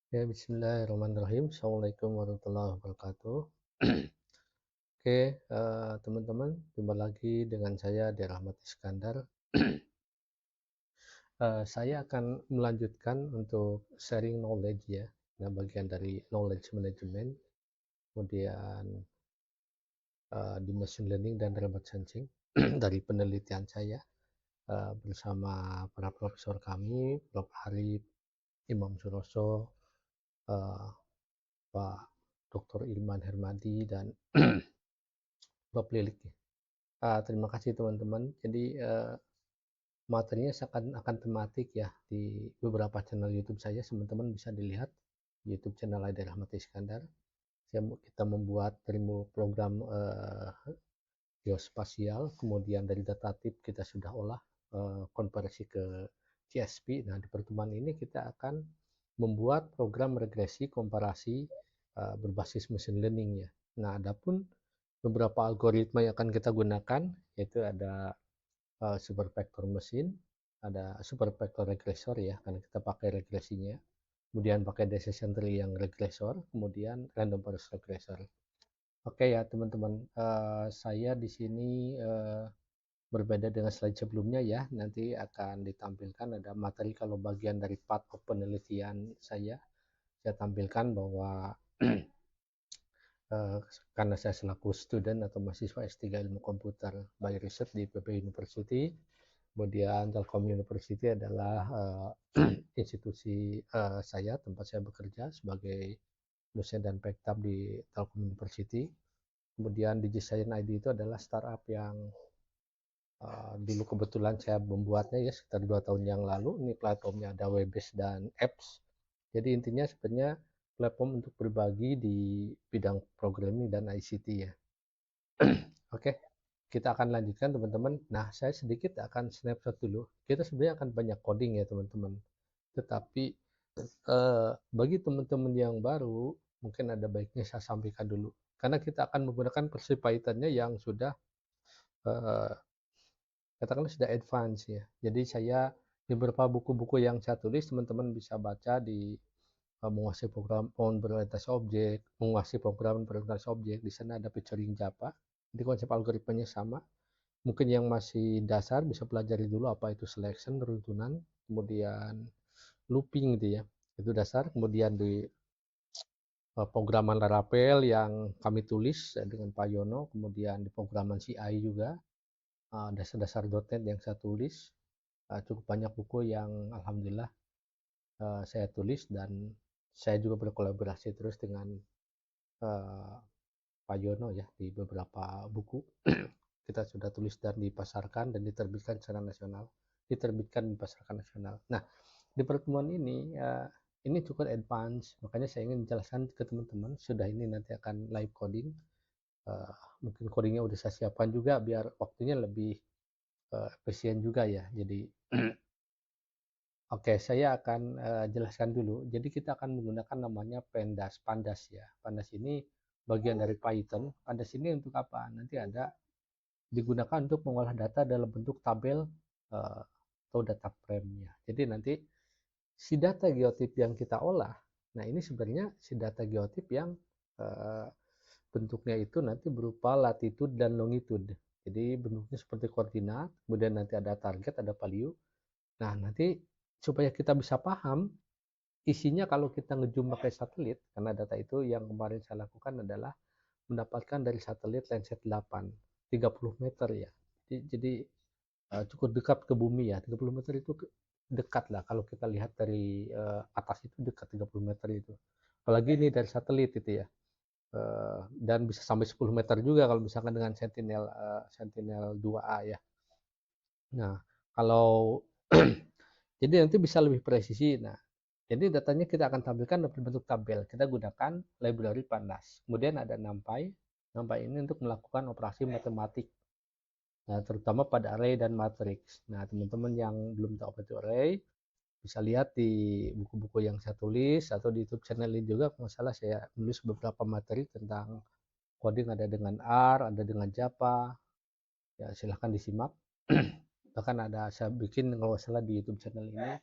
Ya, bismillahirrahmanirrahim. Assalamualaikum warahmatullahi wabarakatuh. Oke, teman-teman, jumpa lagi dengan saya, Ade Rahmat Iskandar. Saya akan melanjutkan untuk sharing knowledge ya, nah bagian dari knowledge management, kemudian di machine learning dan remote sensing dari penelitian saya bersama para profesor kami, Prof. Arif, Imam Suroso, eh, Pak Dr. Ilman Hermadi, dan Prof. Lilik. Terima kasih teman-teman. Jadi materinya akan tematik ya di beberapa channel YouTube saya. Teman-teman bisa dilihat YouTube channel Ade Rahmat Iskandar. Kita membuat program geospasial, kemudian dari data tip kita sudah olah konversi ke CSP. Nah, di pertemuan ini kita akan membuat program regresi komparasi berbasis machine learning ya. Nah, adapun beberapa algoritma yang akan kita gunakan yaitu ada super vector mesin, ada super vector regressor ya, karena kita pakai regresinya. Kemudian pakai decision tree yang regressor, kemudian random forest regressor. Oke ya teman-teman, saya di sini berbeda dengan slide sebelumnya ya. Nanti akan ditampilkan ada materi kalau bagian dari part of penelitian saya. Saya tampilkan bahwa karena saya selaku student atau mahasiswa S3 Ilmu Komputer by Research di PP University, kemudian Telkom University adalah institusi saya, tempat saya bekerja sebagai dosen dan pektab di Telkom University. Kemudian DigiScience ID itu adalah startup yang dulu kebetulan saya membuatnya ya sekitar 2 tahun yang lalu. Ini platformnya ada web-based dan apps. Jadi intinya sebenarnya platform untuk berbagi di bidang programming dan ICT ya. Oke, kita akan lanjutkan teman-teman. Nah, saya sedikit akan snapshot dulu. Kita sebenarnya akan banyak coding ya teman-teman. Tetapi bagi teman-teman yang baru, mungkin ada baiknya saya sampaikan dulu. Karena kita akan menggunakan versi Python-nya yang sudah eh, katakanlah sudah advance ya. Jadi saya di beberapa buku-buku yang saya tulis teman-teman bisa baca di menguasai program berorientasi objek, menguasai program berorientasi objek. Di sana ada featuring Java. Jadi konsep algoritmanya sama. Mungkin yang masih dasar bisa pelajari dulu apa itu selection, runtunan, kemudian looping gitu ya. Itu dasar. Kemudian di programan Laravel yang kami tulis dengan Pak Yono, kemudian di programan CI juga dasar-dasar .NET yang saya tulis. Cukup banyak buku yang alhamdulillah saya tulis dan saya juga berkolaborasi terus dengan uh, Pak Yono ya di beberapa buku kita sudah tulis dan dipasarkan dan diterbitkan secara nasional, diterbitkan di pasarkan nasional. Nah, di pertemuan ini cukup advance, makanya saya ingin menjelaskan ke teman-teman. Sudah ini nanti akan live coding, uh, mungkin codingnya udah saya siapkan juga biar waktunya lebih efisien juga ya. Jadi oke, saya akan jelaskan dulu. Jadi kita akan menggunakan namanya Pandas. Pandas ya. Pandas ini bagian dari Python. Pandas ini untuk apa? Nanti ada digunakan untuk mengolah data dalam bentuk tabel atau data frame ya. Jadi nanti si data geotip yang kita olah, nah ini sebenarnya si data geotip yang eh, bentuknya itu nanti berupa latitude dan longitude. Jadi bentuknya seperti koordinat, kemudian nanti ada target, ada value. Nah, nanti supaya kita bisa paham isinya kalau kita ngezoom pakai satelit, karena data itu yang kemarin saya lakukan adalah mendapatkan dari satelit Landsat 8, 30 meter ya. Jadi cukup dekat ke bumi ya, 30 meter itu dekat lah kalau kita lihat dari atas itu dekat 30 meter itu. Apalagi ini dari satelit itu ya. Dan bisa sampai 10 meter juga kalau misalkan dengan Sentinel 2A ya. Nah, kalau jadi nanti bisa lebih presisi. Nah, jadi datanya kita akan tampilkan dalam bentuk tabel. Kita gunakan library Pandas. Kemudian ada NumPy. NumPy ini untuk melakukan operasi matematik. Nah, terutama pada array dan matrix. Nah, teman-teman yang belum tahu apa itu array, bisa lihat di buku-buku yang saya tulis atau di YouTube channel ini juga. Kalau salah saya menulis beberapa materi tentang coding ada dengan R, ada dengan Java. Ya, silahkan disimak. Bahkan ada saya bikin kalau salah di YouTube channel ini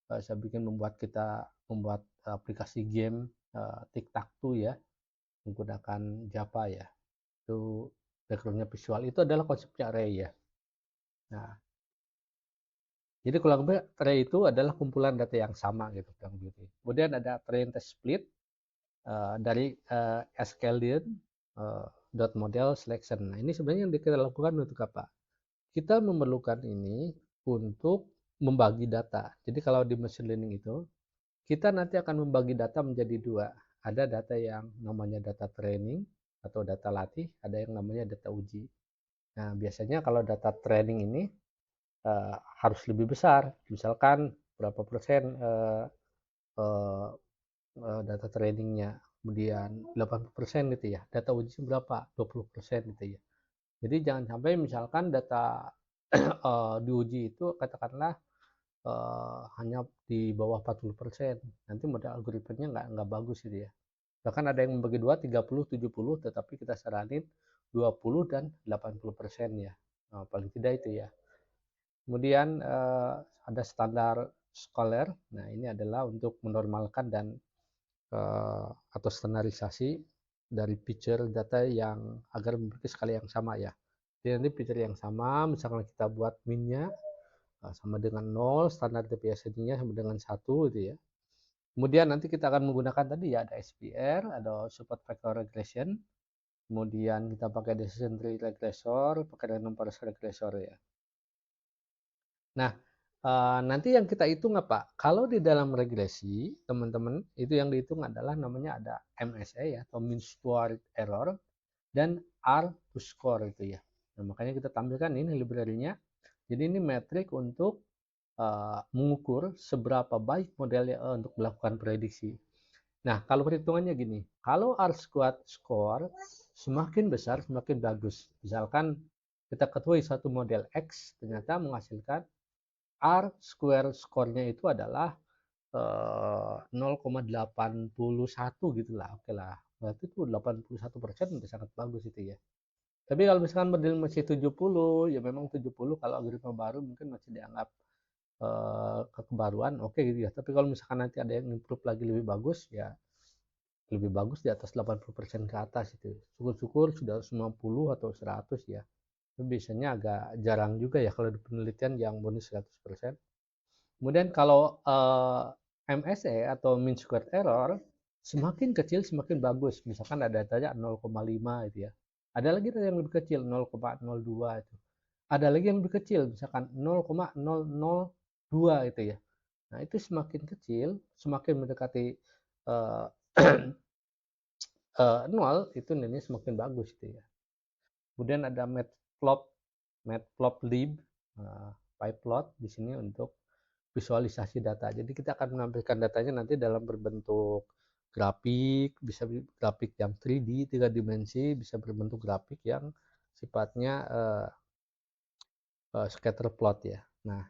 saya bikin membuat aplikasi game tic-tac-toe ya, menggunakan Java ya. Itu backgroundnya visual, itu adalah konsepnya array ya. Nah, jadi kurang lebih array itu adalah kumpulan data yang sama gitu kurang lebih. Kemudian ada train test split dari sklearn dot model selection. Nah, ini sebenarnya yang kita lakukan untuk apa? Kita memerlukan ini untuk membagi data. Jadi kalau di machine learning itu, kita nanti akan membagi data menjadi dua. Ada data yang namanya data training atau data latih, ada yang namanya data uji. Nah, biasanya kalau data training ini harus lebih besar. Misalkan berapa persen uh, data trainingnya, kemudian 80% gitu ya. Data uji berapa? 20% gitu ya. Jadi jangan sampai misalkan data diuji itu katakanlah hanya di bawah 40%. Nanti model algoritmanya nggak bagus gitu ya. Bahkan ada yang membagi dua, 30, 70, tetapi kita saranin 20 dan 80% ya. Nah, paling tidak itu ya. Kemudian ada standar Scholar. Nah, ini adalah untuk menormalkan dan atau standarisasi dari feature data yang agar memiliki skala yang sama ya. Jadi nanti feature yang sama, misalkan kita buat min-nya sama dengan 0, standar deviation-nya sama dengan 1 gitu ya. Kemudian nanti kita akan menggunakan tadi ya ada SPR, ada support vector regression, kemudian kita pakai decision tree regressor, pakai random forest regressor ya. Nah, nanti yang kita hitung apa? Kalau di dalam regresi, teman-teman, itu yang dihitung adalah namanya ada MSE ya, atau mean squared error, dan R to score itu ya. Nah, makanya kita tampilkan ini library-nya. Jadi ini metrik untuk mengukur seberapa baik modelnya untuk melakukan prediksi. Nah, kalau perhitungannya gini, kalau R squared score semakin besar semakin bagus. Misalkan kita ketahui satu model X ternyata menghasilkan R square skornya itu adalah 0,81 gitulah, oke lah. Berarti itu 81% udah sangat bagus itu ya. Tapi kalau misalkan model masih 70, ya memang 70 kalau algoritma baru mungkin masih dianggap kebaruan, oke gitu ya. Tapi kalau misalkan nanti ada yang improve lagi lebih bagus, ya lebih bagus di atas 80% ke atas itu. Syukur-syukur sudah 90 atau 100 ya. Itu biasanya agak jarang juga ya kalau di penelitian yang bonus 100%. Kemudian kalau MSE atau mean squared error semakin kecil semakin bagus. Misalkan ada datanya 0,5 itu ya. Ada lagi yang lebih kecil 0,02 itu. Ada lagi yang lebih kecil misalkan 0,002 itu ya. Nah, itu semakin kecil, semakin mendekati uh, 0 itu nilainya semakin bagus itu ya. Kemudian ada matplotlib, pyplot di sini untuk visualisasi data. Jadi kita akan menampilkan datanya nanti dalam berbentuk grafik, bisa grafik yang 3D, 3 dimensi, bisa berbentuk grafik yang sifatnya scatter plot ya. Nah,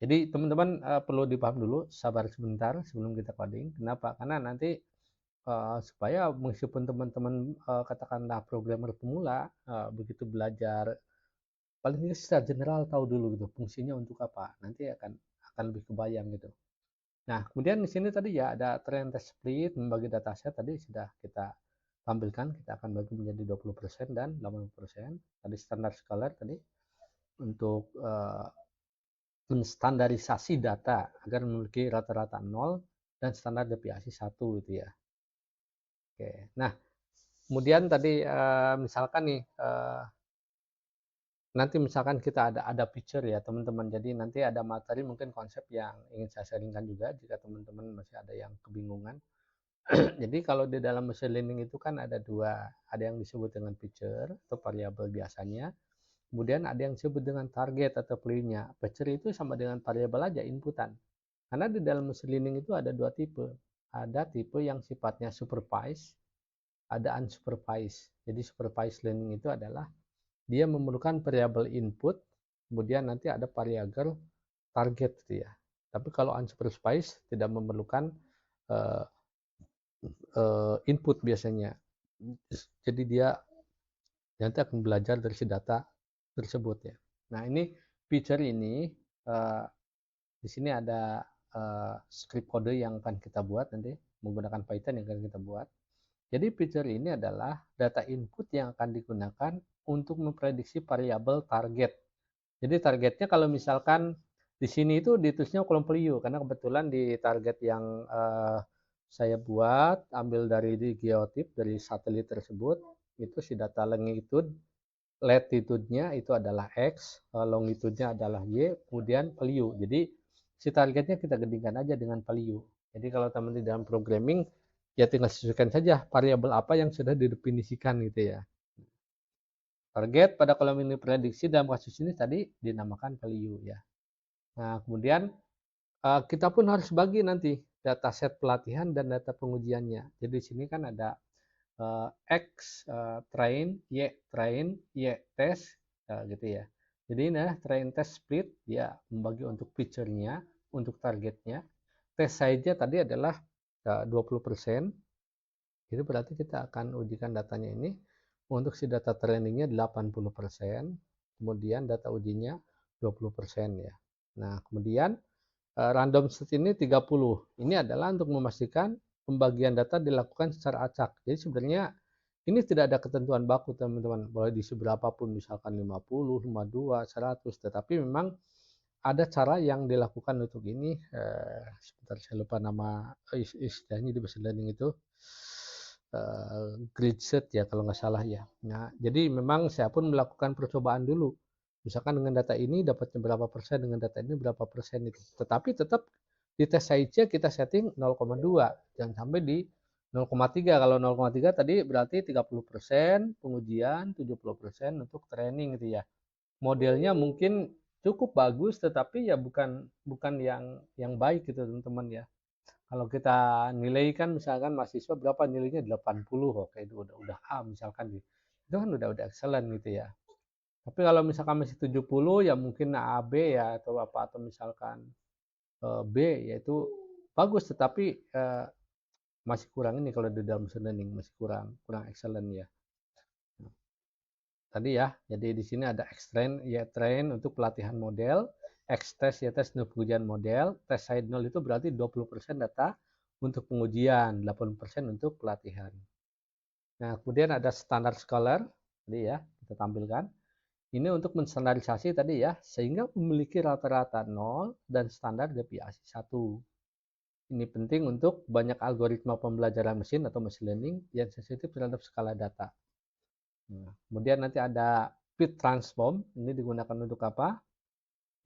jadi teman-teman perlu dipaham dulu, sabar sebentar sebelum kita coding. Kenapa? Karena nanti supaya meskipun teman-teman katakanlah programmer pemula, begitu belajar paling tidak secara general tahu dulu gitu fungsinya untuk apa. Nanti akan lebih kebayang gitu. Nah, kemudian di sini tadi ya ada trend test split, membagi dataset tadi sudah kita tampilkan, kita akan bagi menjadi 20% dan 80%. Tadi standar scholar tadi untuk menstandarisasi data agar memiliki rata-rata 0 dan standar deviasi 1 gitu ya. Oke. Nah, kemudian tadi misalkan nih nanti misalkan kita ada picture ya teman-teman. Jadi nanti ada materi mungkin konsep yang ingin saya sharingkan juga jika teman-teman masih ada yang kebingungan. Jadi kalau di dalam machine learning itu kan ada dua, ada yang disebut dengan feature atau variabel biasanya, kemudian ada yang disebut dengan target atau value-nya. Feature itu sama dengan variabel aja inputan. Karena di dalam machine learning itu ada dua tipe. Ada tipe yang sifatnya supervised, ada unsupervised. Jadi supervised learning itu adalah dia memerlukan variabel input, kemudian nanti ada variabel target gitu ya. Tapi kalau unsupervised tidak memerlukan uh, input biasanya. Jadi dia nanti akan belajar dari si data tersebut ya. Nah ini feature ini Di sini ada script kode yang akan kita buat nanti menggunakan Python yang akan kita buat. Jadi feature ini adalah data input yang akan digunakan untuk memprediksi variabel target. Jadi targetnya kalau misalkan di sini itu ditulisnya kolom value karena kebetulan di target yang saya buat ambil dari di geotip dari satelit tersebut itu si data longitude, latitude-nya itu adalah X, longitude-nya adalah Y, kemudian value. Jadi si targetnya kita gedingkan aja dengan value. Jadi kalau teman di dalam programming ya tinggal sesuaikan saja variabel apa yang sudah didefinisikan gitu ya. Target pada kolom ini prediksi dalam kasus ini tadi dinamakan value ya. Nah, kemudian kita pun harus bagi nanti data set pelatihan dan data pengujiannya. Jadi di sini kan ada X train, Y train, Y test gitu ya. Jadi ini train test split ya membagi untuk feature-nya, untuk targetnya. Test size-nya tadi adalah 20%. Itu berarti kita akan ujikan datanya ini untuk si data trainingnya 80%, kemudian data ujinya 20% ya. Nah, kemudian random set ini 30. Ini adalah untuk memastikan pembagian data dilakukan secara acak. Jadi sebenarnya ini tidak ada ketentuan baku teman-teman. Boleh diisi berapapun misalkan 50, 52, 100. Tetapi memang ada cara yang dilakukan untuk ini. Sebentar saya lupa nama istilahnya di machine learning itu. Grid set ya kalau nggak salah ya. Nah, jadi memang saya pun melakukan percobaan dulu. Misalkan dengan data ini dapatnya berapa persen, dengan data ini berapa persen itu. Tetapi tetap di tes size kita setting 0,2. Jangan sampai di 0,3. Kalau 0,3 tadi berarti 30% pengujian, 70% untuk training gitu ya. Modelnya mungkin cukup bagus tetapi ya bukan yang baik gitu teman-teman ya. Kalau kita nilai kan misalkan mahasiswa berapa nilainya 80, oke itu udah A misalkan gitu. Itu kan udah excellent gitu ya. Tapi kalau misalkan masih 70 ya mungkin A, B ya atau apa atau misalkan B yaitu bagus tetapi masih kurang ini kalau di dalam machine learning masih kurang excellent ya. Tadi ya, jadi di sini ada X-train, Y-train untuk pelatihan model, X-test, Y-test untuk pengujian model, test side 0 itu berarti 20% data untuk pengujian, 80% untuk pelatihan. Nah, kemudian ada standar scholar, tadi ya, kita tampilkan. Ini untuk menstandarisasi tadi ya, sehingga memiliki rata-rata 0 dan standar deviasi 1. Ini penting untuk banyak algoritma pembelajaran mesin atau machine learning yang sensitif terhadap skala data. Nah, kemudian nanti ada fit transform, ini digunakan untuk apa?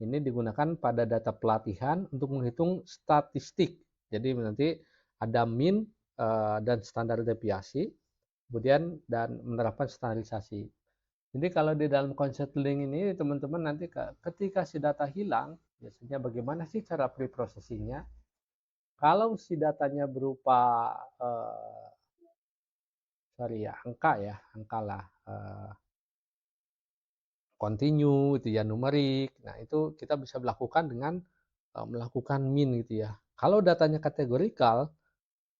Ini digunakan pada data pelatihan untuk menghitung statistik. Jadi nanti ada mean dan standar deviasi, kemudian dan menerapkan standarisasi. Jadi kalau di dalam concepting ini teman-teman nanti ketika si data hilang, biasanya bagaimana sih cara preprocessingnya? Kalau si datanya berupa angka lah, continue itu ya numerik. Nah, itu kita bisa melakukan dengan melakukan min gitu ya. Kalau datanya kategorikal,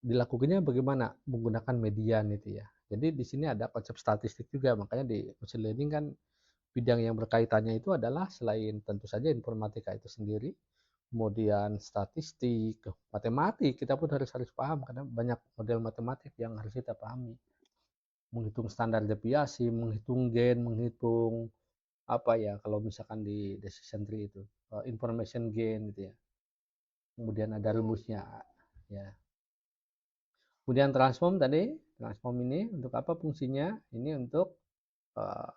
dilakukannya bagaimana? Menggunakan median itu ya. Jadi di sini ada konsep statistik juga, makanya di machine learning kan bidang yang berkaitannya itu adalah selain tentu saja informatika itu sendiri, kemudian statistik, matematik, kita pun harus paham karena banyak model matematik yang harus kita pahami. Menghitung standar deviasi, menghitung gain, menghitung apa ya kalau misalkan di decision tree itu information gain gitu ya, kemudian ada rumusnya ya. Kemudian transform ini untuk apa fungsinya? Ini untuk uh,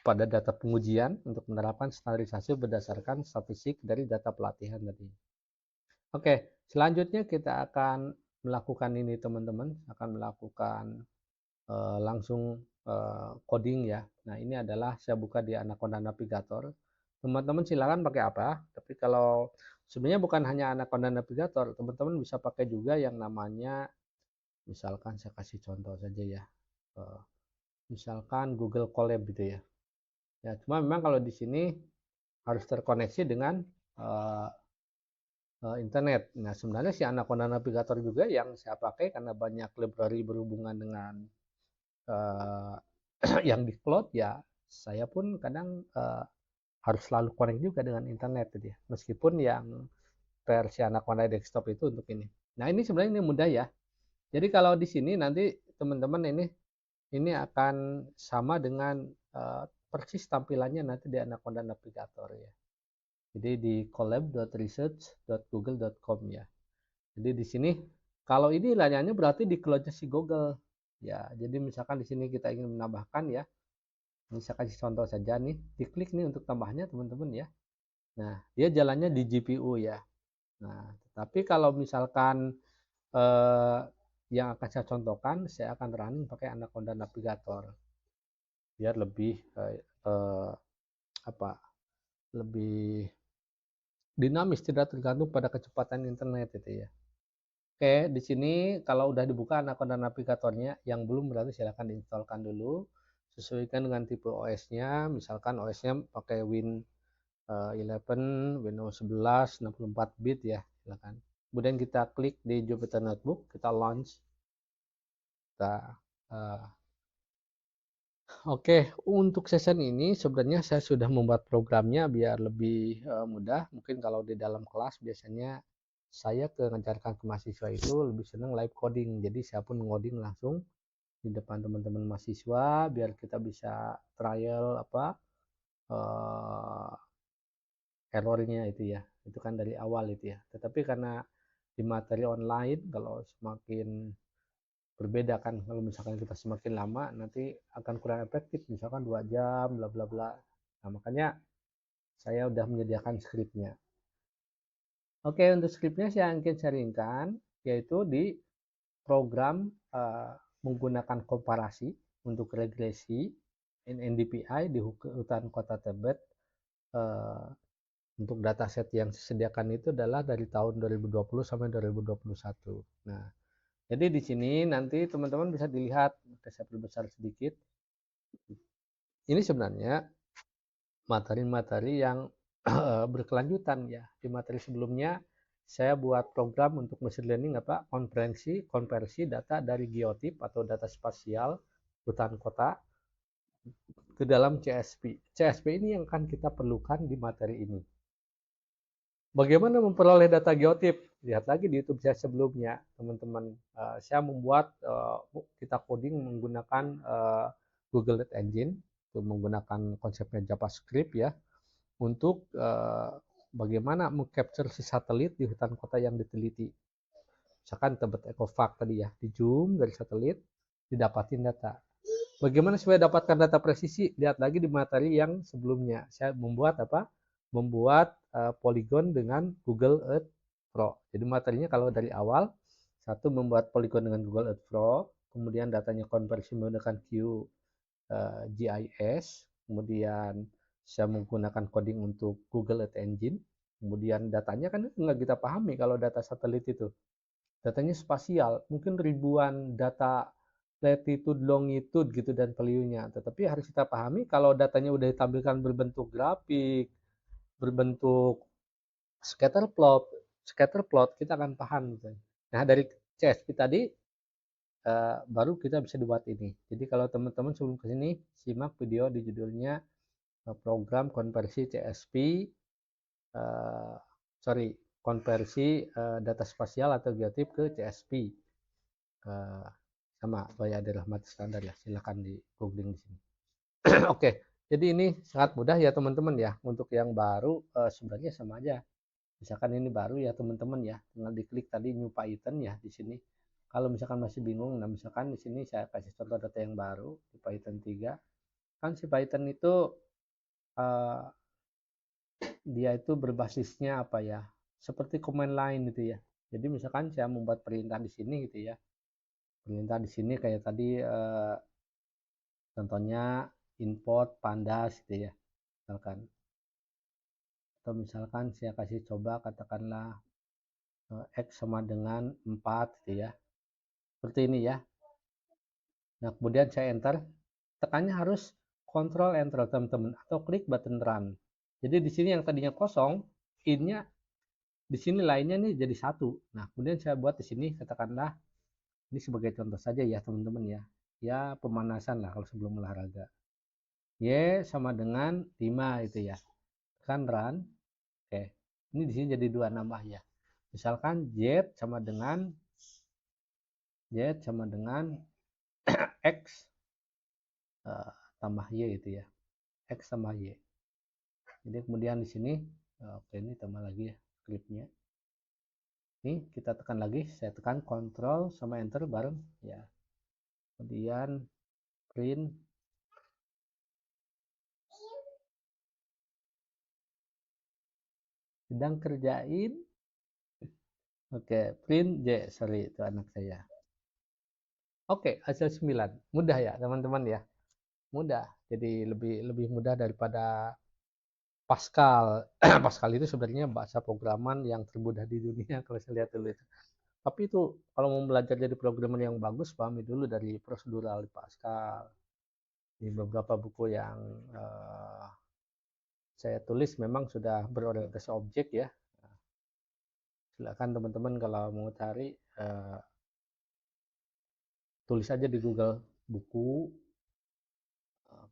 pada data pengujian untuk menerapkan standarisasi berdasarkan statistik dari data pelatihan tadi. Oke, selanjutnya kita akan melakukan ini teman-teman, akan melakukan langsung coding ya. Nah, ini adalah saya buka di Anaconda Navigator. Teman-teman silakan pakai apa? Tapi kalau sebenarnya bukan hanya Anaconda Navigator, teman-teman bisa pakai juga yang namanya, misalkan saya kasih contoh saja ya. Misalkan Google Colab gitu ya. Ya, cuma memang kalau di sini harus terkoneksi dengan internet. Nah, sebenarnya si Anaconda Navigator juga yang saya pakai karena banyak library berhubungan dengan yang di cloud ya, saya pun kadang harus selalu connect juga dengan internet gitu ya. Meskipun yang versi Anaconda desktop itu untuk ini. Nah, ini sebenarnya ini mudah ya. Jadi kalau di sini nanti teman-teman ini akan sama dengan persis tampilannya nanti di Anaconda Navigator ya. Jadi di collab.research.google.com ya. Jadi di sini kalau ini layarnya berarti di cloud-nya si Google ya. Jadi misalkan di sini kita ingin menambahkan ya. Misalkan contoh saja nih, diklik nih untuk tambahnya teman-teman ya. Nah, dia jalannya di GPU ya. Nah, tapi kalau misalkan eh, yang akan saya contohkan, saya akan running pakai Anaconda Navigator biar lebih apa? Lebih dinamis, tidak tergantung pada kecepatan internet itu ya. Oke, di sini kalau udah dibuka Anaconda Navigatornya, yang belum berarti silahkan diinstalkan dulu. Sesuaikan dengan tipe OS-nya, misalkan OS-nya pakai Win 11, Windows 11, 64 bit ya, silakan. Kemudian kita klik di Jupyter Notebook, kita launch. Kita Oke, untuk session ini sebenarnya saya sudah membuat programnya biar lebih mudah. Mungkin kalau di dalam kelas biasanya saya mengajarkan ke mahasiswa itu lebih senang live coding. Jadi saya pun ngoding langsung di depan teman-teman mahasiswa biar kita bisa trial uh, errornya itu ya. Itu kan dari awal itu ya. Tetapi karena di materi online kalau semakin berbeda kan, kalau misalkan kita semakin lama nanti akan kurang efektif, misalkan 2 jam bla bla bla. Nah, makanya saya udah menyediakan skripnya. Oke, untuk skripnya saya ingin sharingkan yaitu di program menggunakan komparasi untuk regresi NDPI di hutan kota Tebet. Untuk dataset yang disediakan itu adalah dari tahun 2020 sampai 2021. Nah, jadi di sini nanti teman-teman bisa dilihat, saya perbesar sedikit. Ini sebenarnya materi-materi yang berkelanjutan ya. Di materi sebelumnya saya buat program untuk machine learning konversi data dari geotip atau data spasial hutan kota ke dalam CSP. CSP ini yang akan kita perlukan di materi ini. Bagaimana memperoleh data geotip? Lihat lagi di YouTube saya sebelumnya, teman-teman. Saya membuat kita coding menggunakan Google Earth Engine, menggunakan konsepnya JavaScript ya, untuk bagaimana mengcapture si satelit di hutan kota yang diteliti. Misalkan Tebet Ecovak tadi ya, di zoom dari satelit, didapatin data. Bagaimana supaya dapatkan data presisi? Lihat lagi di materi yang sebelumnya. Saya membuat membuat poligon dengan Google Earth Pro. Jadi materinya kalau dari awal, satu membuat poligon dengan Google Earth Pro, kemudian datanya konversi menggunakan QGIS, kemudian saya menggunakan coding untuk Google Earth Engine, kemudian datanya kan nggak kita pahami kalau data satelit itu. Datanya spasial, mungkin ribuan data latitude, longitude gitu dan value-nya. Tetapi harus kita pahami kalau datanya udah ditampilkan berbentuk grafik, berbentuk scatter plot kita akan paham gitu. Nah, dari CSP tadi baru kita bisa dibuat ini. Jadi kalau teman-teman sebelum ke sini simak video di judulnya program konversi CSP konversi data spasial atau geotip ke CSP. Sama Bayi Ade Rahmat standar ya, silakan di googling di sini. Oke, jadi ini sangat mudah ya teman-teman ya. Untuk yang baru sebenarnya sama aja. Misalkan ini baru ya teman-teman ya, tinggal diklik tadi New Python ya di sini. Kalau misalkan masih bingung, nah misalkan di sini saya kasih contoh data yang baru di Python 3. Kan si Python itu dia itu berbasisnya apa ya? Seperti command line gitu ya. Jadi misalkan saya membuat perintah di sini gitu ya. Perintah di sini kayak tadi contohnya import pandas gitu ya. Misalkan atau misalkan saya kasih coba katakanlah X sama dengan 4 gitu ya. Seperti ini ya. Nah, kemudian saya enter. Tekannya harus Ctrl Enter teman-teman atau klik button run. Jadi di sini yang tadinya kosong, in-nya di sini lainnya nih jadi 1. Nah, kemudian saya buat di sini katakanlah ini sebagai contoh saja ya teman-teman ya. Ya pemanasan lah kalau sebelum olahraga. Y sama dengan 5 itu ya. tekan run. Oke, ini di sini jadi 2 nambah ya. Misalkan Z sama dengan X tambah Y gitu ya. X tambah Y. Jadi kemudian di sini, oke ini tambah lagi ya scriptnya. Ini kita tekan lagi, saya tekan Ctrl sama Enter bareng ya. Kemudian print, sedang kerjain. Oke, print J, sorry itu anak saya. Oke, hasil 9. Mudah ya teman-teman ya. Mudah. Jadi lebih mudah daripada Pascal. Pascal itu sebenarnya bahasa programan yang termudah di dunia kalau saya lihat dulu itu. Tapi itu kalau mau belajar jadi programmer yang bagus, pahami dulu dari prosedural di Pascal. Di beberapa buku yang saya tulis memang sudah berorientasi objek ya. Silakan teman-teman kalau mau cari tulis aja di Google buku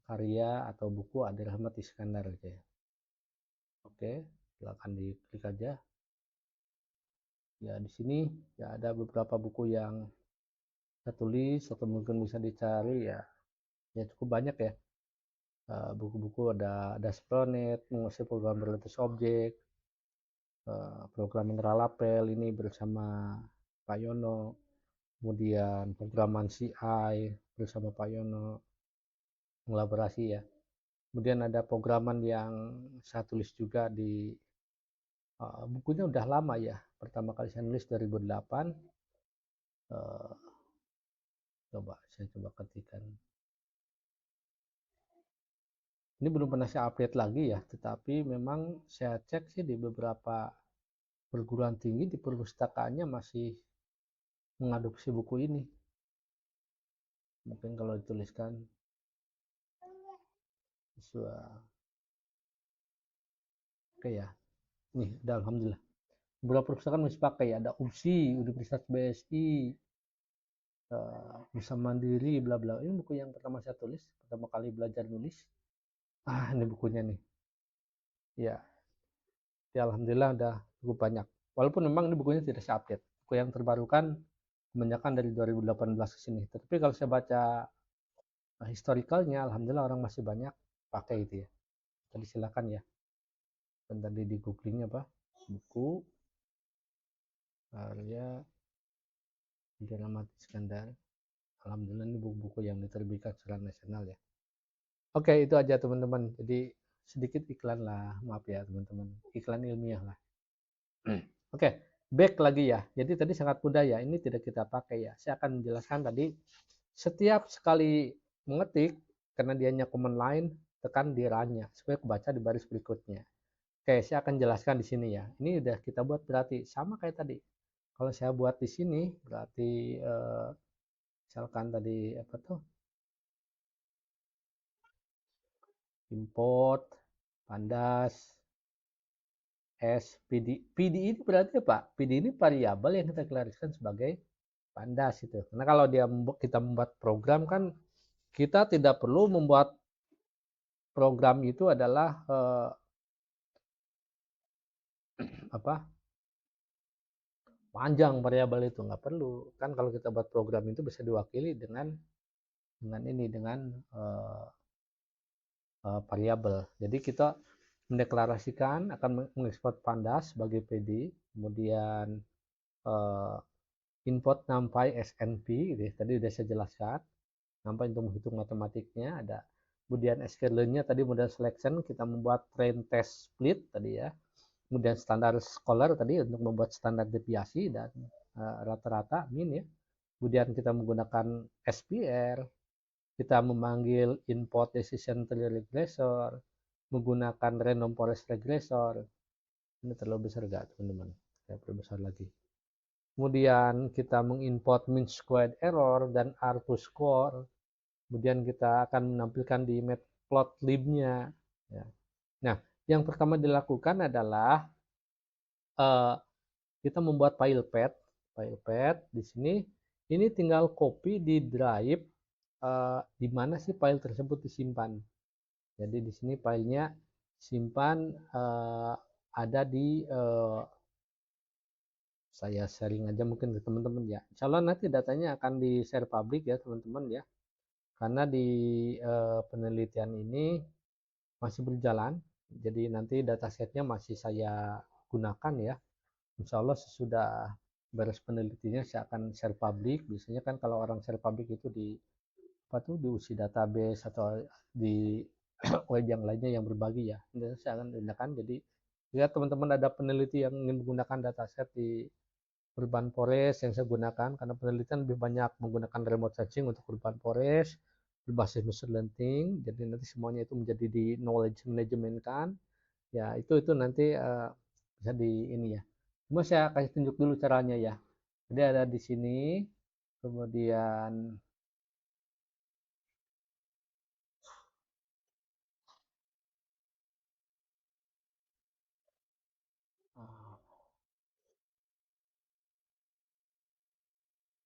karya atau buku Adi Rahmat Iskandar gitu ya. Oke, silakan diklik aja. Ya di sini ya ada beberapa buku yang saya tulis atau mungkin bisa dicari ya. Ya cukup banyak ya. Buku-buku ada Spronet, menguasai program berbasis objek, programming Ralapel ini bersama Pak Yono, kemudian programan CI bersama Pak Yono, kolaborasi ya. Kemudian ada programan yang saya tulis juga di bukunya udah lama ya. Pertama kali saya nulis 2008. Saya coba ketikkan. Ini belum pernah saya update lagi ya, tetapi memang saya cek sih di beberapa perguruan tinggi di perpustakaannya masih mengadopsi buku ini. Mungkin kalau dituliskan oke ya. Nih, udah alhamdulillah. Beberapa perpustakaan masih pakai ya. Ada UPSI, Universitas BSI, Bisa Mandiri, bla bla. Ini buku yang pertama saya tulis, pertama kali belajar nulis. Ini bukunya nih. Ya, ya alhamdulillah udah cukup banyak. Walaupun memang ini bukunya tidak saya update. Buku yang terbaru kan kebanyakan dari 2018 ke sini. Tapi kalau saya baca historicalnya, alhamdulillah orang masih banyak pakai itu ya. Tadi silakan ya. Dan tadi di googling apa? Buku karya Rahmat Iskandar. Alhamdulillah ini buku-buku yang diterbitkan secara nasional ya. Oke, itu aja teman-teman. Jadi sedikit iklan lah, maaf ya teman-teman. Iklan ilmiah lah. Oke, back lagi ya. Jadi tadi sangat mudah ya. Ini tidak kita pakai ya. Saya akan menjelaskan tadi setiap sekali mengetik karena dia hanya command line, tekan di run-nya supaya kebaca di baris berikutnya. Oke, saya akan jelaskan di sini ya. Ini udah kita buat berarti sama kayak tadi. Kalau saya buat di sini berarti misalkan tadi apa tuh? Import, pandas, SPD. PD ini berarti apa? PD ini variabel yang kita klarifikasikan sebagai pandas itu. Karena kalau kita membuat program kan kita tidak perlu membuat program itu adalah apa? Panjang variabel itu nggak perlu. Kan kalau kita buat program itu bisa diwakili dengan variabel. Jadi kita mendeklarasikan akan mengekspor pandas sebagai PD, kemudian input numpy SNP, gitu ya. Tadi sudah saya jelaskan. Numpy untuk menghitung matematiknya ada. Kemudian sklearnya tadi model selection kita membuat train test split tadi ya. Kemudian standar scholar tadi untuk membuat standar deviasi dan rata-rata min ya. Kemudian kita menggunakan SPR, kita memanggil import decision tree regressor, menggunakan random forest regressor. Ini terlalu besar enggak teman-teman? Saya perbesar lagi. Kemudian kita mengimport mean squared error dan R2 score. Kemudian kita akan menampilkan di matplotlib-nya. Ya. Nah, yang pertama dilakukan adalah kita membuat file path. File path di sini ini tinggal copy di drive di mana sih file tersebut disimpan. Jadi di sini filenya simpan ada di saya sharing aja mungkin ke teman-teman ya. Insya Allah nanti datanya akan di share publik ya teman-teman ya. Karena di penelitian ini masih berjalan, jadi nanti datasetnya masih saya gunakan ya. Insya Allah sesudah beres penelitiannya saya akan share publik. Biasanya kan kalau orang share publik itu di apa tuh di USI database atau di web yang lainnya yang berbagi ya. Ini saya akan gunakan. Jadi lihat teman-teman ada peneliti yang ingin menggunakan dataset di urban forest yang saya gunakan karena penelitian lebih banyak menggunakan remote sensing untuk urban forest berbasis machine learning. Jadi nanti semuanya itu menjadi di knowledge management kan. Ya itu nanti bisa di ini ya. Cuma saya kasih tunjuk dulu caranya ya. Jadi ada di sini, kemudian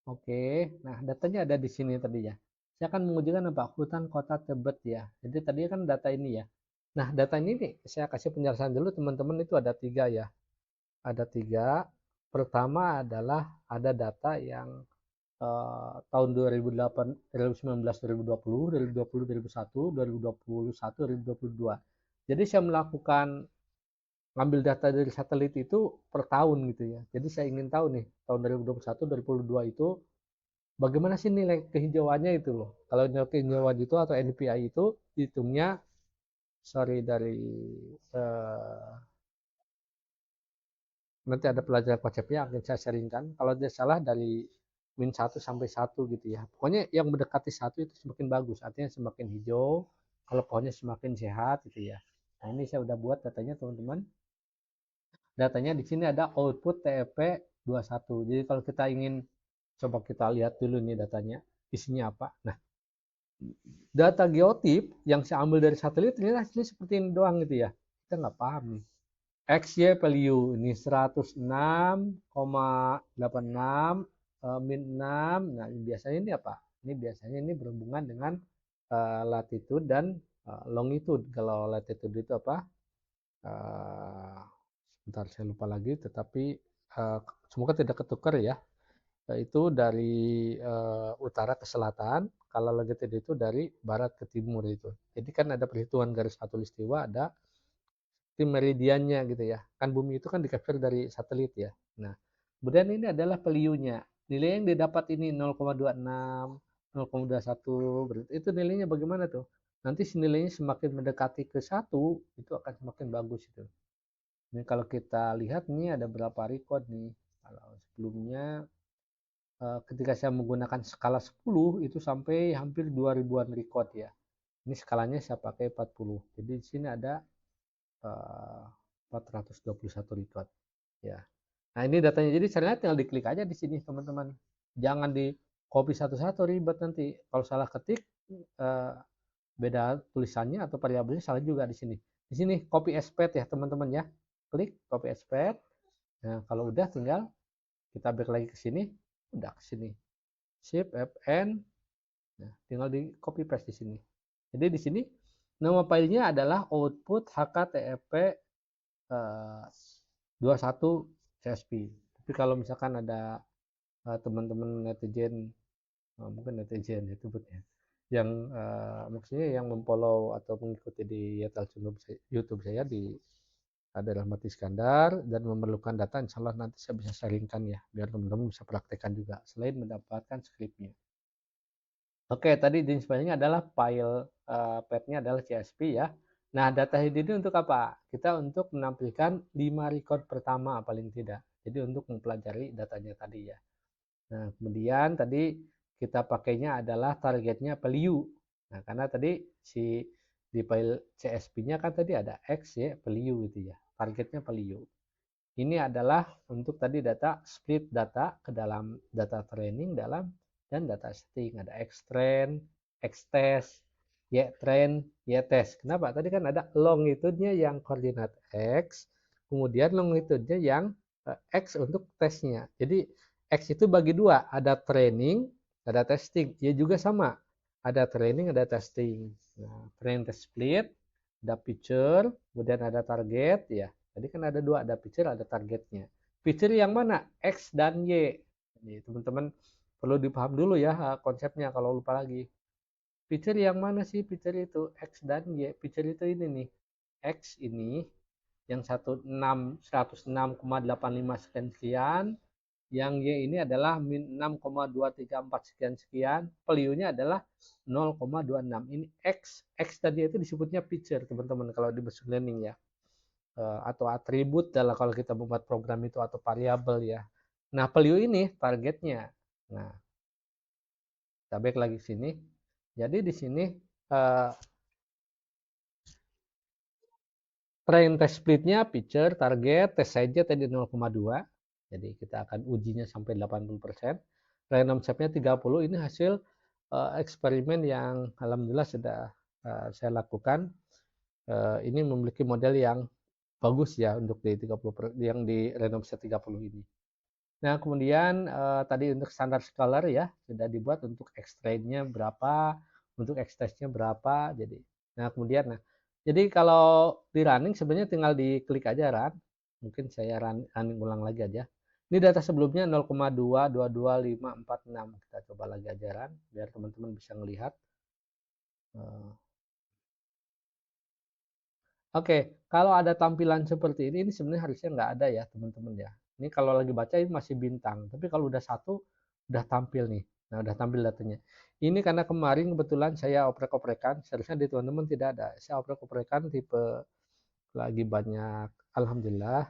oke, nah datanya ada di sini tadi ya. Saya akan mengujikan apa? Hutan kota Tebet ya. Jadi tadi kan data ini ya. Nah data ini nih, saya kasih penjelasan dulu teman-teman itu ada tiga ya. Ada tiga. Pertama adalah ada data yang tahun 2008, 2019, 2020, 2020, 2021, 2021, 2022. Jadi saya melakukan ngambil data dari satelit itu per tahun gitu ya. Jadi saya ingin tahu nih tahun 2021, 2022 itu bagaimana sih nilai kehijauannya itu loh. Kalau nilai kehijauan itu atau NPI itu hitungnya sorry dari eh, nanti ada pelajaran konsepnya akan saya sharingkan. Kalau tidak salah dari -1 sampai 1 gitu ya. Pokoknya yang mendekati 1 itu semakin bagus. Artinya semakin hijau, kalau pohonnya semakin sehat gitu ya. Nah ini saya udah buat datanya teman-teman. Datanya di sini ada output TEP 21. Jadi kalau kita ingin coba kita lihat dulu nih datanya, isinya apa. Nah, data geotip yang saya ambil dari satelit ini hasilnya seperti ini doang gitu ya. Kita nggak paham nih. XY value ini 106,86 min 6. Nah, biasanya ini apa? Ini biasanya ini berhubungan dengan latitude dan longitude. Kalau latitude itu apa? Uh, sebentar saya lupa lagi, tetapi uh, semoga tidak ketukar ya. Itu dari utara ke selatan, kalau longitude itu dari barat ke timur itu. Jadi kan ada perhitungan garis khatulistiwa, ada tim meridiannya gitu ya. Kan bumi itu kan di capture dari satelit ya. Nah, kemudian ini adalah value-nya. Nilai yang didapat ini 0,26, 0,21, berarti itu nilainya bagaimana tuh? Nanti nilainya semakin mendekati ke 1, itu akan semakin bagus itu. Ini kalau kita lihat nih ada berapa record nih. Kalau sebelumnya ketika saya menggunakan skala 10 itu sampai hampir 2000-an record ya. Ini skalanya saya pakai 40. Jadi di sini ada 421 record ya. Nah ini datanya, jadi caranya tinggal diklik aja di sini teman-teman, jangan di copy satu-satu ribet nanti kalau salah ketik eh, beda tulisannya atau variabelnya salah juga di sini. Di sini copy as path ya teman-teman ya, klik copy as path. Nah kalau udah tinggal kita back lagi ke sini, udah ke sini shift Fn. Nah tinggal di copy paste di sini. Jadi di sini nama filenya adalah output hktp 21 CSP. Tapi kalau misalkan ada teman-teman netizen, mungkin netizen itu ya, yang maksudnya yang memfollow atau mengikuti di YouTube saya di adalah Mati Iskandar dan memerlukan data, insya Allah nanti saya bisa sharingkan ya, biar teman-teman bisa praktekkan juga selain mendapatkan skripnya. Oke, tadi jenis filenya adalah file path-nya adalah CSV ya. Nah, data ini untuk apa? Kita untuk menampilkan 5 record pertama paling tidak. Jadi untuk mempelajari datanya tadi ya. Nah, kemudian tadi kita pakainya adalah targetnya value. Nah, karena tadi si di file CSV-nya kan tadi ada X ya, value gitu ya. Targetnya value. Ini adalah untuk tadi data split data ke dalam data training dalam dan data setting. Ada X-train, X-test, Y-train, Y-test. Kenapa? Tadi kan ada longitude-nya yang koordinat X, kemudian longitude-nya yang X untuk tesnya. Jadi X itu bagi dua, ada training, ada testing. Ya juga sama, ada training, ada testing. Nah, training test split, Ada feature, kemudian ada target ya. Jadi kan ada dua, ada feature, ada targetnya. Feature yang mana? X dan Y. Jadi teman-teman perlu dipaham dulu ya konsepnya kalau lupa lagi. Feature yang mana sih feature itu? X dan Y. Feature itu ini nih. X ini yang 106,855 sekian sekian, yang Y ini adalah min 6,234 sekian sekian, value-nya adalah 0,26. Ini X tadi itu disebutnya feature teman-teman kalau di machine learning ya. Atau atribut adalah kalau kita membuat program itu, atau variabel ya. Nah, value ini targetnya. Nah, kita back lagi ke sini. Jadi di sini train test splitnya feature, target, test size-nya tadi 0,2. Jadi kita akan ujinya sampai 80%. Random shape-nya 30. Ini hasil eksperimen yang alhamdulillah sudah saya lakukan. Ini memiliki model yang bagus ya untuk di 30 yang di random set 30 ini. Nah, kemudian tadi untuk standar scholar ya sudah dibuat untuk X-train-nya berapa, untuk X-test-nya berapa. Jadi kalau di running sebenarnya tinggal diklik aja run. Mungkin saya running ulang lagi aja. Ini data sebelumnya 0,2225546. Kita coba lagi aja run biar teman-teman bisa melihat. Oke, kalau ada tampilan seperti ini sebenarnya harusnya nggak ada ya teman-teman ya. Ini kalau lagi baca ini masih bintang, tapi kalau udah satu udah tampil nih. Nah, udah tampil datanya. Ini karena kemarin kebetulan saya oprek-oprekan, seharusnya di teman-teman tidak ada. Saya oprek-oprekan tipe lagi banyak, alhamdulillah.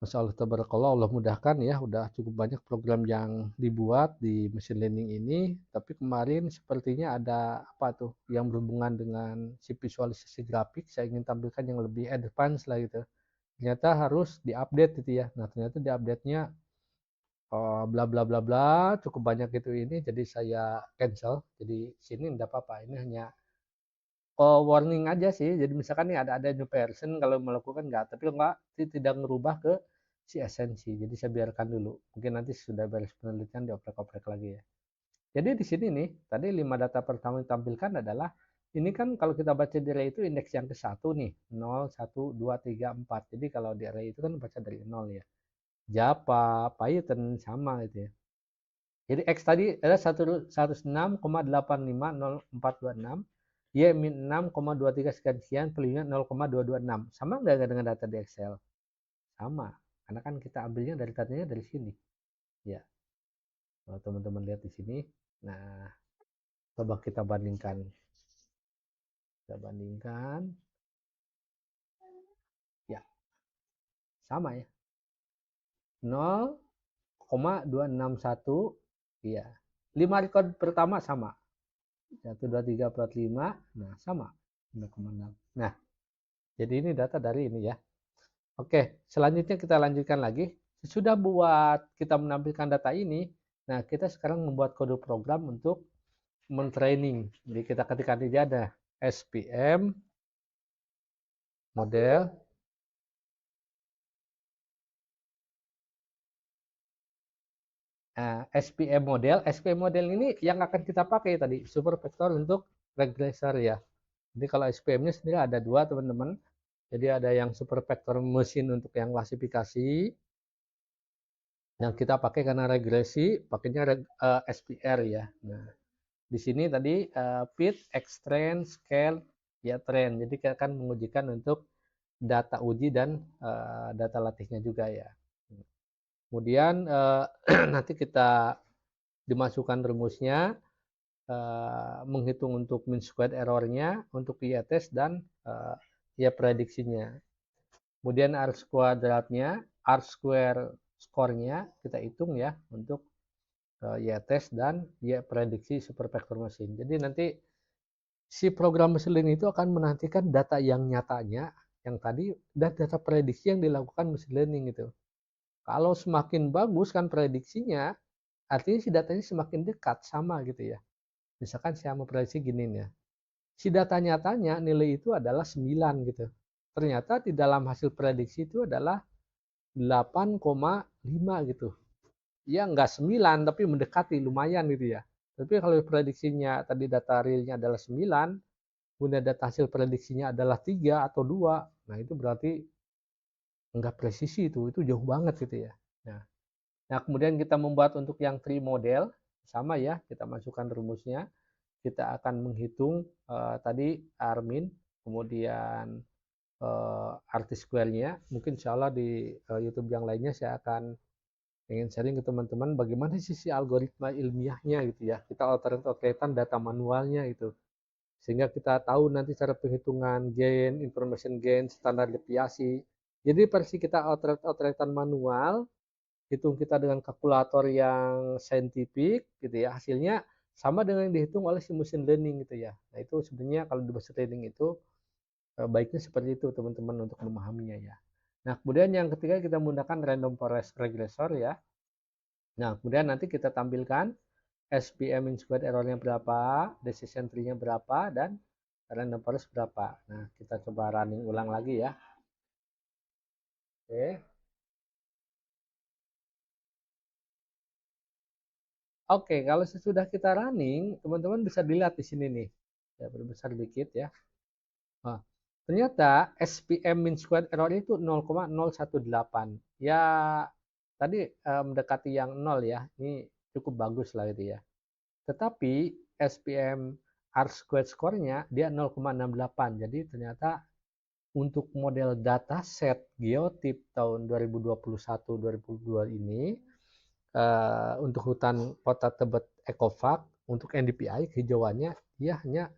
Masya Allah, tabarakallah, Allah mudahkan ya, udah cukup banyak program yang dibuat di machine learning ini, tapi kemarin sepertinya ada apa tuh, yang berhubungan dengan si visualisasi grafik, saya ingin tampilkan yang lebih advance lah gitu. Ternyata harus diupdate gitu ya, nah ternyata diupdate-nya bla bla bla bla, cukup banyak gitu ini, jadi saya cancel, jadi sini tidak apa-apa, ini hanya warning aja sih. Jadi misalkan nih ada new version kalau melakukan nggak, tapi nggak tidak merubah ke si esensi. Jadi saya biarkan dulu. Mungkin nanti sudah beres penelitian dioprek-oprek lagi ya. Jadi di sini nih, tadi 5 data pertama yang ditampilkan adalah ini kan kalau kita baca di array itu indeks yang ke satu nih, 0, 1, 2, 3, 4. Jadi kalau di array itu kan baca dari 0 ya. Java, Python sama gitu ya. Jadi X tadi ada 106,850,426. Y min 6,23 sekian sekian, value-nya 0,226. Sama nggak dengan data di Excel? Sama. Karena kan kita ambilnya dari datanya dari sini. Ya. Kalau teman-teman lihat di sini. Nah, coba kita bandingkan. Kita bandingkan. Ya, sama ya. 0,261. Iya. 5 record pertama sama. 1, 2, 3, 4, 5. Nah, sama. 0,6. Nah, jadi ini data dari ini ya. Oke, selanjutnya kita lanjutkan lagi. Sudah buat kita menampilkan data ini, nah kita sekarang membuat kode program untuk mentraining. Jadi kita ketikkan di ada SPM model SPM model ini yang akan kita pakai tadi super vector untuk regressor ya. Jadi kalau SPM-nya sendiri ada dua teman-teman. Jadi ada yang super vector mesin untuk yang klasifikasi, yang kita pakai karena regresi pakainya SPR ya. Nah, di sini tadi fit, extrain, scale, ya trend. Jadi kita akan mengujikan untuk data uji dan data latihnya juga ya. Kemudian nanti kita dimasukkan rumusnya, menghitung untuk mean squared errornya, untuk y-test dan ya prediksinya. Kemudian R kuadratnya, R square skornya kita hitung ya untuk y-test dan y-prediksi super vector machine. Jadi nanti si program mesin learning itu akan menantikan data yang nyatanya, yang tadi, dan data prediksi yang dilakukan mesin learning itu. Kalau semakin bagus kan prediksinya, artinya si datanya semakin dekat sama gitu ya. Misalkan saya mau prediksi gini nih ya. Si data nyatanya nilai itu adalah 9 gitu. Ternyata di dalam hasil prediksi itu adalah 8,5 gitu. Ya nggak 9 tapi mendekati lumayan gitu ya. Tapi kalau prediksinya tadi data realnya adalah 9, kemudian data hasil prediksinya adalah 3 atau 2, nah itu berarti enggak presisi itu jauh banget gitu ya. Nah, kemudian kita membuat untuk yang tree model, sama ya, kita masukkan rumusnya, kita akan menghitung tadi Armin, kemudian arti square-nya, mungkin insya Allah di YouTube yang lainnya saya akan ingin sharing ke teman-teman bagaimana sisi algoritma ilmiahnya gitu ya, kita alternate-alternate data manualnya itu, sehingga kita tahu nanti cara penghitungan gain, information gain, standar deviasi. Jadi versi kita alternate manual, hitung kita dengan kalkulator yang saintifik gitu ya, hasilnya sama dengan yang dihitung oleh si machine learning gitu ya. Nah itu sebenarnya kalau di machine learning itu baiknya seperti itu teman-teman untuk memahaminya ya. Nah kemudian yang ketiga kita menggunakan random forest regressor ya. Nah kemudian nanti kita tampilkan SPM mean squared errornya berapa, decision tree-nya berapa, dan random forest berapa. Nah kita coba running ulang lagi ya. Oke. Oke, kalau sesudah kita running, teman-teman bisa dilihat di sini nih. Ya, berbesar dikit ya. Nah, ternyata SPM mean squared error itu 0,018. Ya, tadi mendekati yang 0 ya. Ini cukup bagus lah itu ya. Tetapi SPM R squared score-nya dia 0,68. Jadi ternyata untuk model dataset geotip tahun 2021-2022 ini untuk hutan kota Tebet Ecovak untuk NDPI kehijauannya dia hanya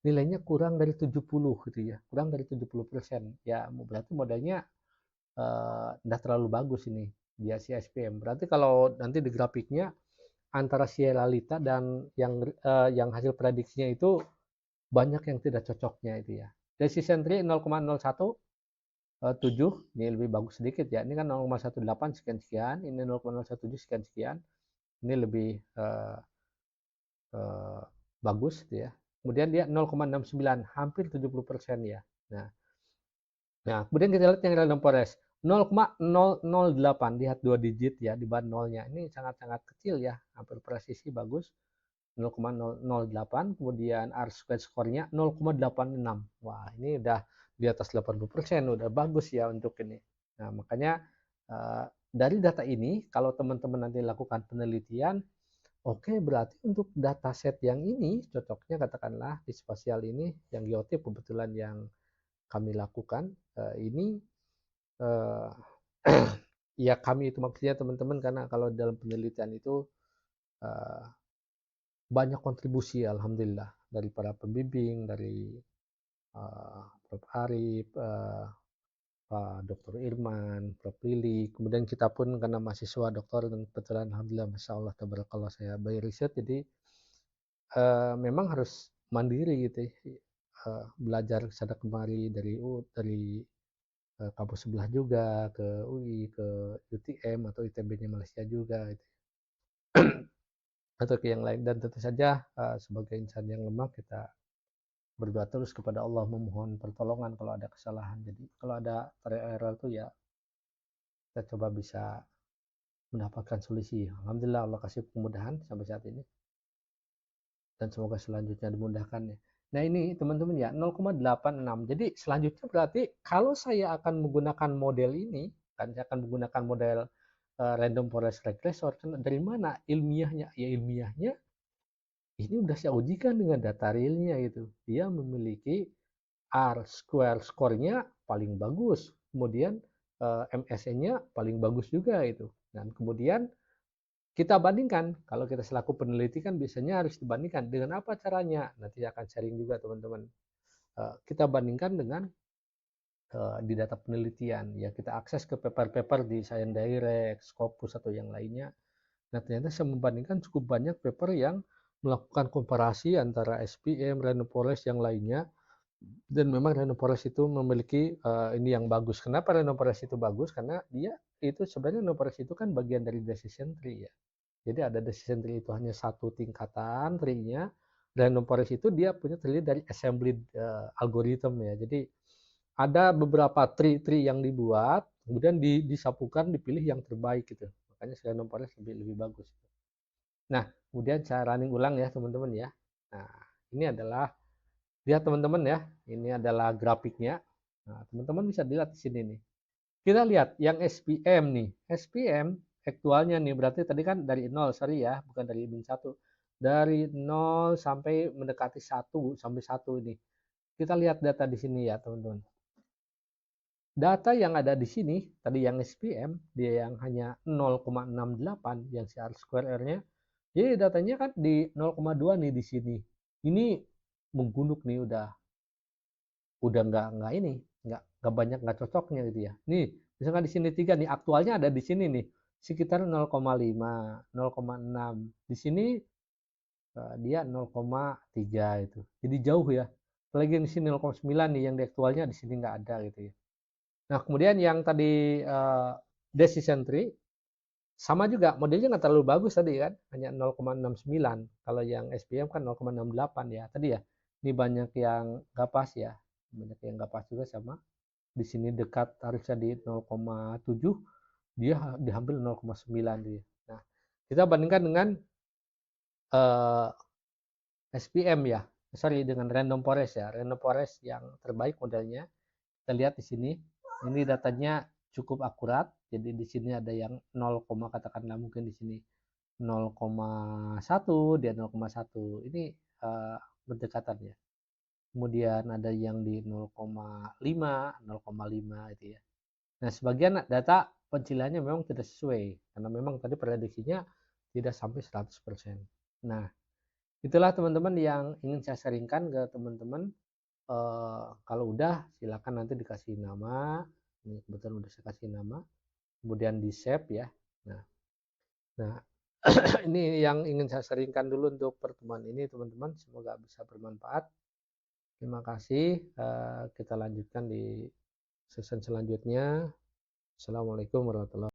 nilainya kurang dari 70 gitu ya, kurang dari 70%. Ya berarti modelnya tidak terlalu bagus ini dia si SPM. Berarti kalau nanti di grafiknya antara si realita dan yang hasil prediksinya itu banyak yang tidak cocoknya itu ya. Decision tree 0,01 7, ini lebih bagus sedikit ya. Ini kan 0,18 sekian-sekian, ini 0,017 sekian-sekian. Ini lebih uh, bagus gitu ya. Kemudian dia 0,69, hampir 70% ya. Nah, kemudian kita lihat yang random forest 0,008, lihat 2 digit ya di bawah nolnya. Ini sangat-sangat kecil ya, hampir presisi bagus. 0,008, kemudian R squared score-nya 0,86. Wah, ini udah di atas 80%, udah bagus ya untuk ini. Nah, makanya dari data ini, kalau teman-teman nanti lakukan penelitian, oke, berarti untuk dataset yang ini, cocoknya katakanlah di spasial ini, yang geotip kebetulan yang kami lakukan, ini ya kami itu maksudnya teman-teman, karena kalau dalam penelitian itu banyak kontribusi alhamdulillah dari para pembimbing, dari Prof. Arif, Pak Dr. Irman, Prof. Lili, kemudian kita pun karena mahasiswa doktor dan kebetulan alhamdulillah masya Allah tabarakallah saya by riset, jadi memang harus mandiri gitu ya. Belajar sana kemari dari kampus sebelah juga ke UI, ke UTM atau ITB-nya Malaysia juga gitu. Atau ke yang lain, dan tentu saja sebagai insan yang lemah kita berdoa terus kepada Allah, memohon pertolongan kalau ada kesalahan. Jadi kalau ada error itu ya kita coba bisa mendapatkan solusi. Alhamdulillah Allah kasih kemudahan sampai saat ini, dan semoga selanjutnya dimudahkan ya. Nah ini teman-teman ya 0,86. Jadi selanjutnya berarti kalau saya akan menggunakan model ini, kan saya akan menggunakan model random forest regressor, dari mana ilmiahnya? Ya ilmiahnya ini udah saya ujikan dengan data realnya gitu. Dia memiliki R square score-nya paling bagus, kemudian MSN-nya paling bagus juga itu. Dan kemudian kita bandingkan, kalau kita selaku peneliti kan biasanya harus dibandingkan dengan apa caranya. Nanti akan sharing juga teman-teman. Kita bandingkan dengan di data penelitian, ya kita akses ke paper-paper di Science Direct, Scopus atau yang lainnya. Nah ternyata saya membandingkan cukup banyak paper yang melakukan komparasi antara SPM, random forest yang lainnya, dan memang random forest itu memiliki ini yang bagus. Kenapa random forest itu bagus? Karena dia itu sebenarnya random forest itu kan bagian dari decision tree ya. Jadi ada decision tree itu hanya satu tingkatan tree-nya. Random forest itu dia punya terdiri dari assembly algorithm ya. Jadi ada beberapa tree yang dibuat, kemudian disapukan, dipilih yang terbaik gitu. Makanya random forest lebih bagus. Nah, kemudian saya running ulang ya teman-teman ya. Nah, ini adalah Lihat teman-teman ya, ini adalah grafiknya. Nah, teman-teman bisa dilihat di sini nih. Kita lihat yang SPM nih. SPM aktualnya nih berarti tadi kan dari 0, sorry ya, bukan dari min 1. Dari 0 sampai mendekati 1 sampai 1 ini. Kita lihat data di sini ya, teman-teman. Data yang ada di sini, tadi yang SPM, dia yang hanya 0,68 yang CR square R-nya. Jadi datanya kan di 0,2 nih di sini. Ini menggunuk nih udah nggak ini nggak banyak nggak cocoknya gitu ya. Nih misalkan di sini 3 nih aktualnya ada di sini nih sekitar 0,5 0,6 di sini dia 0,3 itu jadi jauh ya, apalagi di sini 0,9 nih yang di aktualnya di sini nggak ada gitu ya. Nah kemudian yang tadi decision tree sama juga modelnya nggak terlalu bagus tadi kan, hanya 0,69. Kalau yang SPM kan 0,68 ya tadi ya. Ini banyak yang nggak pas ya, banyak yang nggak pas juga sama. Di sini dekat harusnya di 0,7, dia diambil 0,9 dia. Nah, kita bandingkan dengan eh, SPM ya, sorry dengan random forest ya, random forest yang terbaik modelnya. Kita lihat di sini, ini datanya cukup akurat. Jadi di sini ada yang 0, katakanlah mungkin di sini 0,1, dia 0,1. Ini berdekatan ya. Kemudian ada yang di 0,5, 0,5 itu ya. Nah, sebagian data pencilannya memang tidak sesuai karena memang tadi prediksinya tidak sampai 100%. Nah, itulah teman-teman yang ingin saya sharingkan ke teman-teman. Kalau udah silakan nanti dikasih nama. Ini kebetulan udah saya kasih nama. Kemudian di save ya. Nah, nah ini yang ingin saya sharingkan dulu untuk pertemuan ini teman-teman. Semoga bisa bermanfaat. Terima kasih. Kita lanjutkan di season selanjutnya. Assalamualaikum warahmatullahi wabarakatuh.